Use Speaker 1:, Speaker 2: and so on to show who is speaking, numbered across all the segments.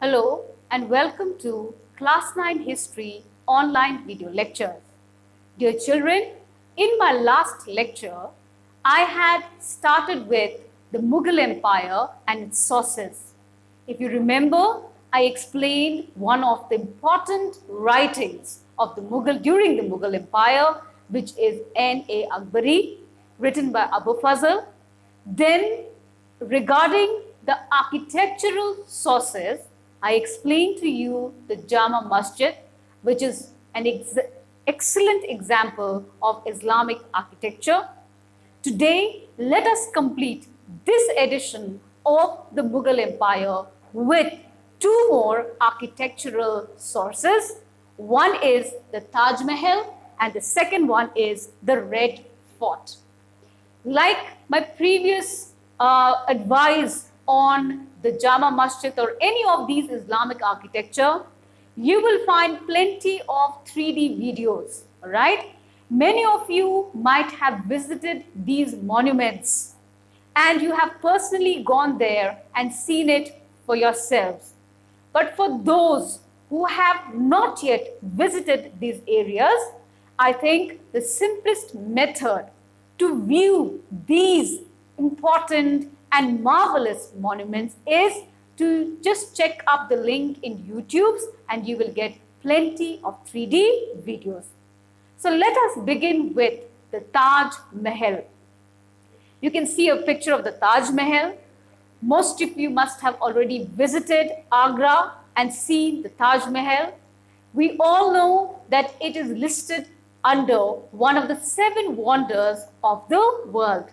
Speaker 1: Hello and welcome to Class 9 History online video lectures. Dear children, in my last lecture, I had started with the Mughal Empire and its sources. If you remember, I explained one of the important writings of the Mughal during the Mughal Empire, which is N.A. Akbari, written by Abu Fazl. Then, regarding the architectural sources, I explained to you the Jama Masjid, which is an excellent example of Islamic architecture. Today, let us complete this edition of the Mughal Empire with two more architectural sources. One is the Taj Mahal and the second one is the Red Fort. Like my previous advice on the Jama Masjid or any of these Islamic architecture, you will find plenty of 3D videos, right? Many of you might have visited these monuments and you have personally gone there and seen it for yourselves. But for those who have not yet visited these areas, I think the simplest method to view these important and marvelous monuments is to just check up the link in YouTube and you will get plenty of 3D videos. So let us begin with the Taj Mahal. You can see a picture of the Taj Mahal. Most of you must have already visited Agra and seen the Taj Mahal. We all know that it is listed under one of the 7 wonders of the world.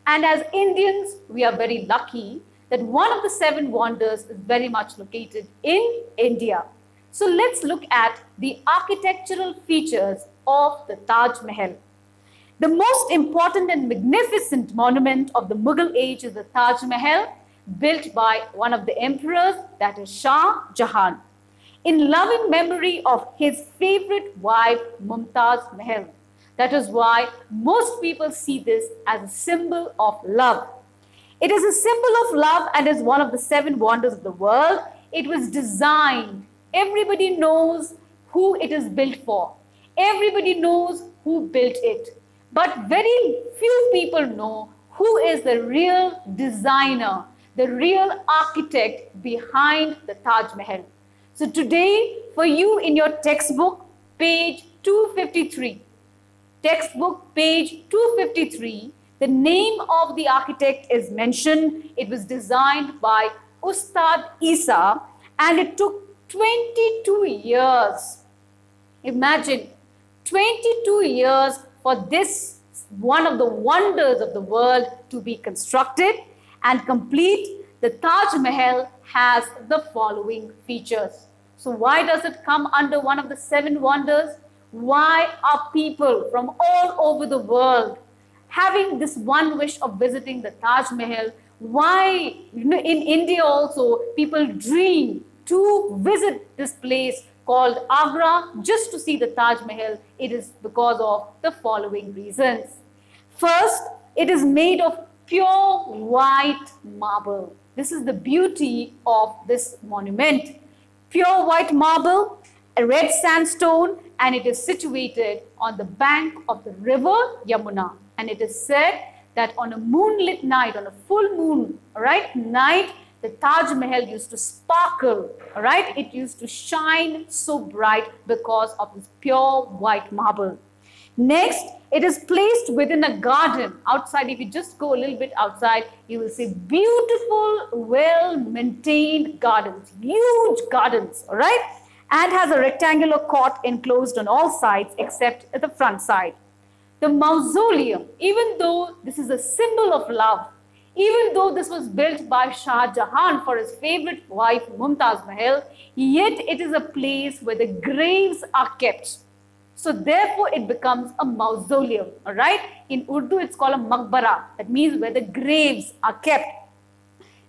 Speaker 1: And as Indians, we are very lucky that one of the 7 wonders is very much located in India. So let's look at the architectural features of the Taj Mahal. The most important and magnificent monument of the Mughal age is the Taj Mahal, built by one of the emperors, that is Shah Jahan, in loving memory of his favorite wife, Mumtaz Mahal. That is why most people see this as a symbol of love. It is a symbol of love and is one of the 7 wonders of the world. It was designed. Everybody knows who it is built for. Everybody knows who built it. But very few people know who is the real designer, the real architect behind the Taj Mahal. So today, for you in your textbook, page 253, textbook page 253, the name of the architect is mentioned. It was designed by Ustad Isa and it took 22 years. Imagine 22 years for this one of the wonders of the world to be constructed and complete. The Taj Mahal has the following features. So why does it come under one of the 7 wonders? Why are people from all over the world having this one wish of visiting the Taj Mahal? Why, in India also, people dream to visit this place called Agra just to see the Taj Mahal? It is because of the following reasons. First, it is made of pure white marble. This is the beauty of this monument. Pure white marble, a red sandstone, and it is situated on the bank of the river Yamuna. And it is said that on a moonlit night, on a full moon, night, the Taj Mahal used to sparkle, It used to shine so bright because of this pure white marble. Next, it is placed within a garden outside. If you just go a little bit outside, you will see beautiful, well-maintained gardens, huge gardens, and has a rectangular court enclosed on all sides except at the front side. The mausoleum, even though this is a symbol of love, even though this was built by Shah Jahan for his favorite wife Mumtaz Mahal, yet it is a place where the graves are kept. So therefore it becomes a mausoleum, In Urdu it's called a maqbara, that means where the graves are kept.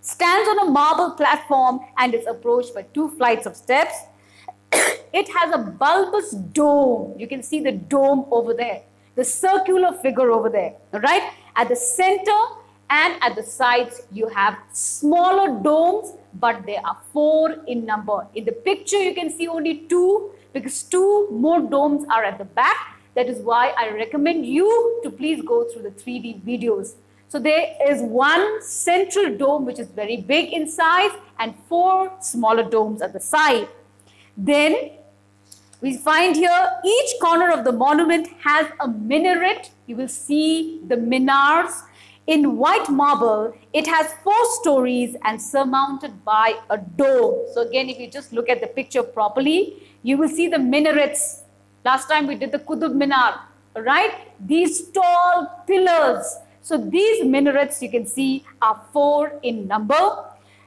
Speaker 1: Stands on a marble platform and is approached by 2 flights of steps. It has a bulbous dome. You can see the dome over there, the circular figure over there, At the center and at the sides you have smaller domes, but there are 4 in number. In the picture you can see only 2 because 2 more domes are at the back. That is why I recommend you to please go through the 3D videos. So there is one central dome which is very big in size and 4 smaller domes at the side. Then we find here each corner of the monument has a minaret. You will see the minars in white marble. It has 4 stories and surmounted by a dome. So again, if you just look at the picture properly, you will see the minarets. Last time we did the Qutub Minar, right? These tall pillars. So these minarets you can see are 4 in number.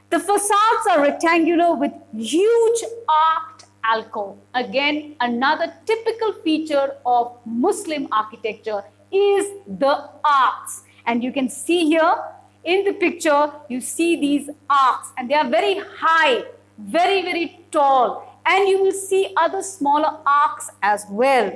Speaker 1: The facades are rectangular with huge arched alcove. Again, another typical feature of Muslim architecture is the arcs. And you can see here in the picture, you see these arcs and they are very high, very, very tall. And you will see other smaller arcs as well.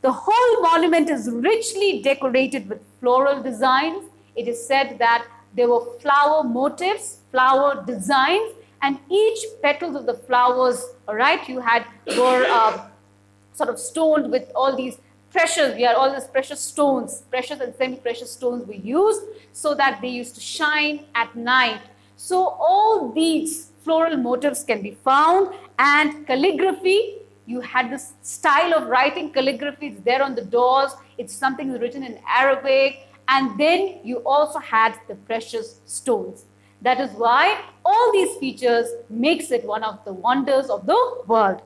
Speaker 1: The whole monument is richly decorated with floral designs. It is said that there were flower motifs, flower designs, and each petals of the flowers, all right, were sort of stoned with all these precious, we had all these precious stones, precious and semi-precious stones were used so that they used to shine at night. So all these floral motifs can be found, and calligraphy, you had this style of writing calligraphy, it's there on the doors, it's something written in Arabic, and then you also had the precious stones. That is why all these features makes it one of the wonders of the world.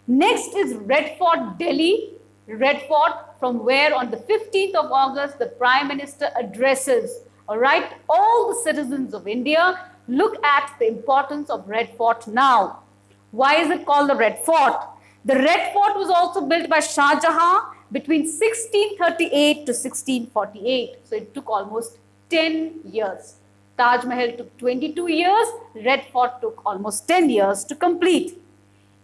Speaker 1: Next is Red Fort, Delhi. Red Fort, from where on the 15th of August the Prime Minister addresses, all right, all the citizens of India. Look at the importance of Red Fort now. Why is it called the Red Fort? The Red Fort was also built by Shah Jahan between 1638 to 1648. So it took almost 10 years. Taj Mahal took 22 years. Red Fort took almost 10 years to complete.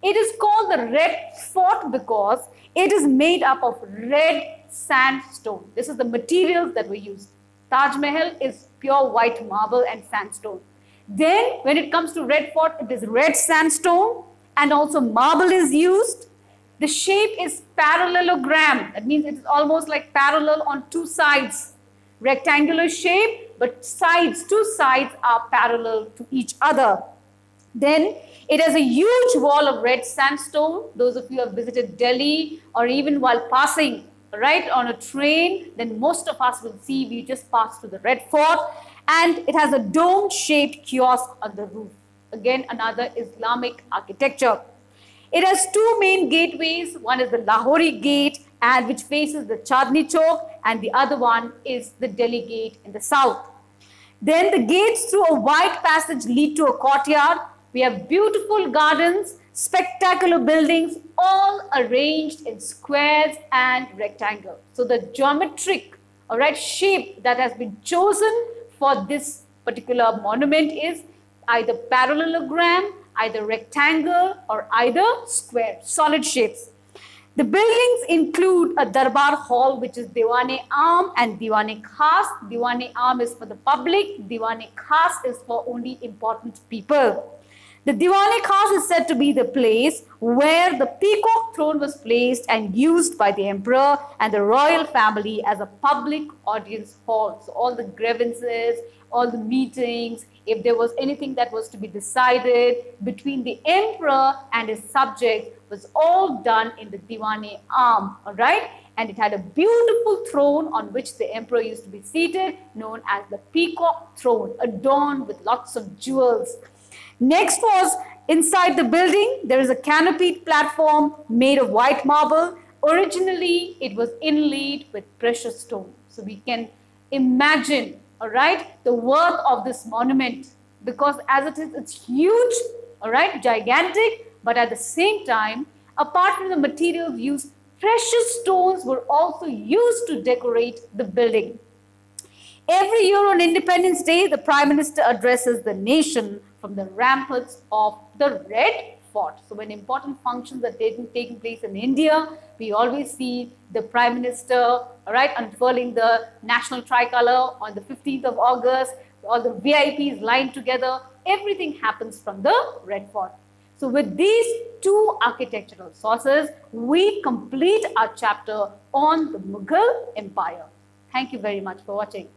Speaker 1: It is called the Red Fort because it is made up of red sandstone. This is the materials that were used. Taj Mahal is pure white marble and sandstone. Then when it comes to Red Fort, it is red sandstone and also marble is used. The shape is parallelogram. That means it is almost like parallel on 2 sides. Rectangular shape, but sides, 2 sides are parallel to each other. Then it has a huge wall of red sandstone. Those of you who have visited Delhi or even while passing, right, on a train, then most of us will see we just passed through the Red Fort, and it has a dome-shaped kiosk on the roof. Again, another Islamic architecture. It has 2 main gateways. One is the Lahori Gate, and which faces the Chandni Chowk, and the other one is the Delhi Gate in the south. Then the gates through a wide passage lead to a courtyard. We have beautiful gardens, spectacular buildings, all arranged in squares and rectangles. So the geometric, all right, shape that has been chosen for this particular monument is either parallelogram, either rectangle, or either square, solid shapes. The buildings include a Darbar Hall, which is Diwan-e-Aam and Diwan-e-Khas. Diwan-e-Aam is for the public, Diwan-e-Khas is for only important people. The Diwan-e-Khas is said to be the place where the peacock throne was placed and used by the emperor and the royal family as a public audience hall. So all the grievances, all the meetings, if there was anything that was to be decided between the emperor and his subjects, was all done in the Diwan-e-Aam, all right? And it had a beautiful throne on which the emperor used to be seated, known as the peacock throne, adorned with lots of jewels. Next was inside the building, there is a canopied platform made of white marble. Originally, it was inlaid with precious stone. So we can imagine, all right, the worth of this monument, because as it is, it's huge, all right, gigantic, but at the same time, apart from the materials used, precious stones were also used to decorate the building. Every year on Independence Day, the Prime Minister addresses the nation from the ramparts of the Red Fort. So when important functions are taking place in India, we always see the Prime Minister, right, unfurling the national tricolor on the 15th of August, all the VIPs lined together, everything happens from the Red Fort. So with these two architectural sources, we complete our chapter on the Mughal Empire. Thank you very much for watching.